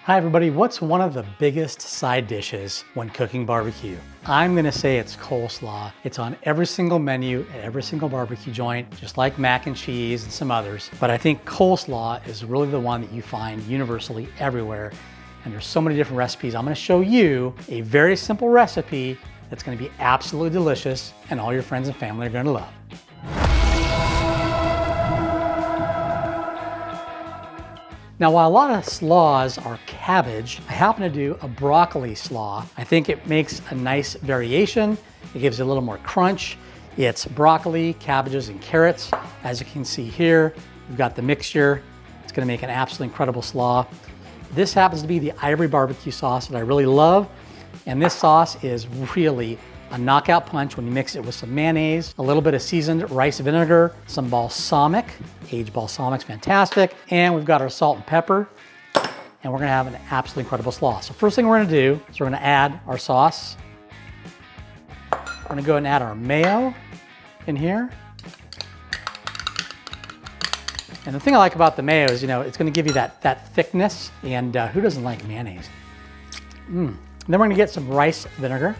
Hi everybody, what's one of the biggest side dishes when cooking barbecue? I'm gonna say it's coleslaw. It's on every single menu at every single barbecue joint, just like mac and cheese and some others. But I think coleslaw is really the one that you find universally everywhere. And there's so many different recipes. I'm gonna show you a very simple recipe that's gonna be absolutely delicious and all your friends and family are gonna love. Now, while a lot of slaws are cabbage, I happen to do a broccoli slaw. I think it makes a nice variation. It gives it a little more crunch. It's broccoli, cabbages, and carrots. As you can see here, we've got the mixture. It's gonna make an absolutely incredible slaw. This happens to be the Ivory barbecue sauce that I really love. And this sauce is really a knockout punch when you mix it with some mayonnaise, a little bit of seasoned rice vinegar, some balsamic. Aged Balsamic's fantastic. And we've got our salt and pepper, and we're gonna have an absolutely incredible slaw. So first thing we're gonna do is we're gonna add our sauce. We're gonna go ahead and add our mayo in here. And the thing I like about the mayo is, it's gonna give you that thickness, and who doesn't like mayonnaise? And then we're gonna get some rice vinegar.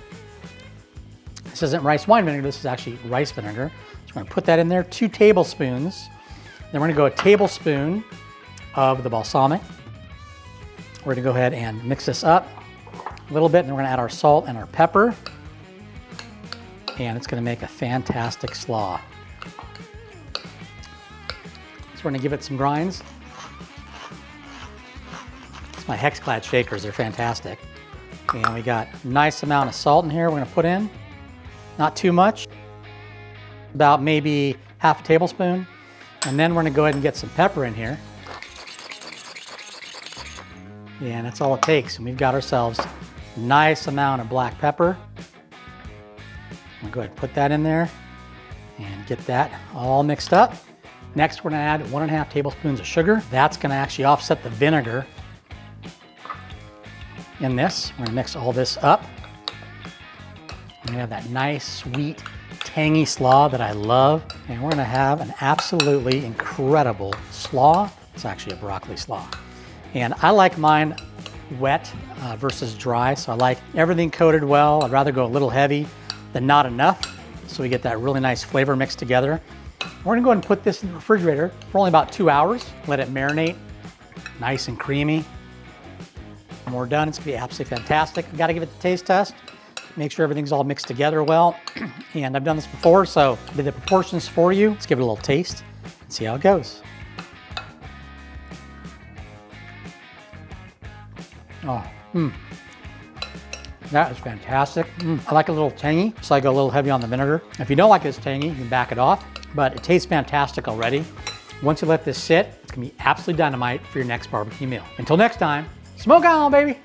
This isn't rice wine vinegar, this is actually rice vinegar. So we're gonna put that in there, 2 tablespoons. Then we're gonna go a tablespoon of the balsamic. We're gonna go ahead and mix this up a little bit, and then we're gonna add our salt and our pepper. And it's gonna make a fantastic slaw. So we're gonna give it some grinds. It's my Hexclad shakers, they're fantastic. And we got a nice amount of salt in here we're gonna put in. Not too much, about maybe half a tablespoon. And then we're gonna go ahead and get some pepper in here. And that's all it takes. And we've got ourselves a nice amount of black pepper. I'm gonna go ahead and put that in there and get that all mixed up. Next, we're gonna add 1.5 tablespoons of sugar. That's gonna actually offset the vinegar in this. We're gonna mix all this up. We're gonna have that nice, sweet, tangy slaw that I love. And we're gonna have an absolutely incredible slaw. It's actually a broccoli slaw. And I like mine wet versus dry. So I like everything coated well. I'd rather go a little heavy than not enough. So we get that really nice flavor mixed together. We're gonna go ahead and put this in the refrigerator for only about 2 hours. Let it marinate, nice and creamy. When we're done, it's gonna be absolutely fantastic. I've gotta give it the taste test. Make sure everything's all mixed together well. And I've done this before, so I did the proportions for you. Let's give it a little taste and see how it goes. That is fantastic. I like it a little tangy, so I go a little heavy on the vinegar. If you don't like this tangy, you can back it off, but it tastes fantastic already. Once you let this sit, it's gonna be absolutely dynamite for your next barbecue meal. Until next time, smoke on, baby.